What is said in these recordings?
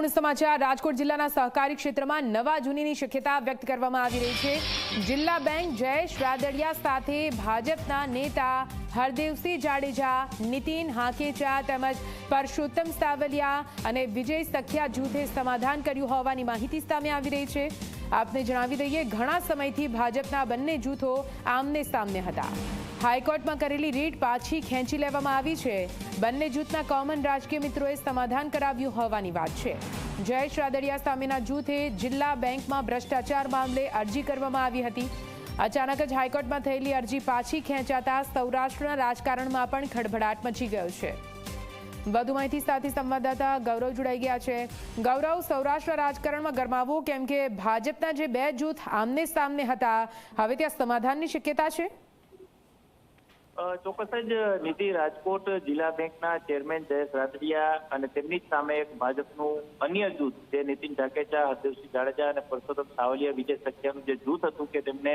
મહત્વપૂર્ણ સમાચાર રાજકોટ જિલ્લાના સહકારી ક્ષેત્રમાં નવા જૂનીની શક્યતા વ્યક્ત કરવામાં આવી રહી છે। જિલ્લા બેંક જયેશ રાદડિયા સાથે ભાજપના નેતા હરદેવસિંહ જાડેજા, નીતિન હાંકેચા તેમજ પરસોત્તમ સાવલિયા અને વિજય સખિયા જૂથે સમાધાન કર્યું હોવાની માહિતી સામે આવી રહી છે। આપને જણાવી દઈએ, ઘણા સમયથી ભાજપના બંને જૂથો આમને સામને હતા। હાઈકોર્ટમાં કરેલી રીટ પાછી ખેંચી લેવામાં આવી છે। બંને જૂથના કોમન રાજકીય મિત્રોએ સમાધાન કરાવ્યું હોવાની વાત છે। જયેશ રાદડિયા સામેના જૂથે જિલ્લા બેંકમાં ભ્રષ્ટાચાર મામલે અરજી કરવામાં આવી હતી। અચાનક જ હાઈકોર્ટમાં થયેલી અરજી પાછી ખેંચાતા સૌરાષ્ટ્રના રાજકારણમાં પણ ખળભળાટ મચી ગયો છે। વધુ માહિતી સાથે સંવાદદાતા ગૌરવ જોડાઈ ગયા છે। ગૌરવ, સૌરાષ્ટ્ર રાજકારણમાં ગરમાવો, કેમ કે ભાજપના જે બે જૂથ આમને સામને હતા, હવે ત્યાં સમાધાનની શક્યતા છે? ચોક્કસ જ નીતિ, રાજકોટ જિલ્લા બેંકના ચેરમેન જયેશ રાદડિયા અને તેમની જ સામે એક ભાજપનું અન્ય જૂથ જે નીતિન ઢાકેચા, હરદેવસિંહ જાડેજા અને પરસોત્તમ સાવલિયા વિજય સખિયાનું જે જૂથ હતું કે તેમને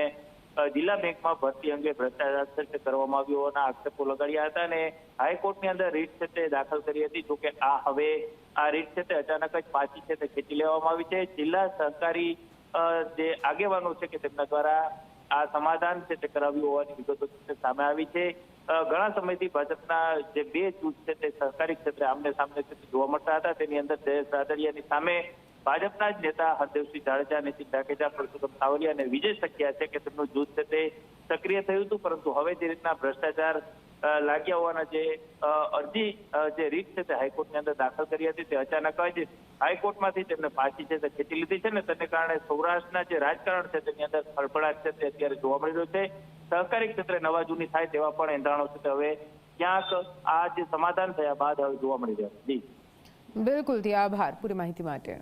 જિલ્લા બેંકમાં ભરતી અંગે ભ્રષ્ટાચાર કરવામાં આવ્યો હોવાના આક્ષેપો લગાડ્યા હતા અને હાઈકોર્ટની અંદર રીટ છે તે દાખલ કરી હતી। જોકે હવે આ રીટ છે તે અચાનક જ પાછી છે તે ખેંચી લેવામાં આવી છે। જિલ્લા સહકારી જે આગેવાનો છે કે તેમના દ્વારા આ સમાધાન છે તે કરાવ્યું હોવાની વિગતો સામે આવી છે। ઘણા સમયથી ભાજપના જે બે જૂથ છે તે સહકારી ક્ષેત્રે આમને સામને જોવા મળતા હતા। તેની અંદર જયેશ રાદડિયાની સામે ભાજપના જ નેતા હરદેવસિંહ જાડેજા, નીતિન ઢાકેચા, પરસોત્તમ સાવલિયા અને વિજય સખિયા છે કે તેમનું જૂથ છે તે સક્રિય થયું હતું, પરંતુ હવે જે રીતના ભ્રષ્ટાચાર લાગ્યા હોવાના જે અરજી જે રીટ છે તે હાઈકોર્ટની અંદર દાખલ કરી હતી તે અચાનક જ હાઈકોર્ટમાંથી તેમને પાછી છે તે ખેંચી લીધી છે ને તેને કારણે સૌરાષ્ટ્રના જે રાજકારણ છે તેની અંદર ખળભળાટ છે તે અત્યારે જોવા મળી રહ્યો છે। સહકારી ક્ષેત્રે નવા જૂની થાય તેવા પણ એંધાણો છે તે હવે ક્યાંક આ જે સમાધાન થયા બાદ હવે જોવા મળી રહ્યા છે। બિલકુલ, આભાર પૂરી માહિતી માટે।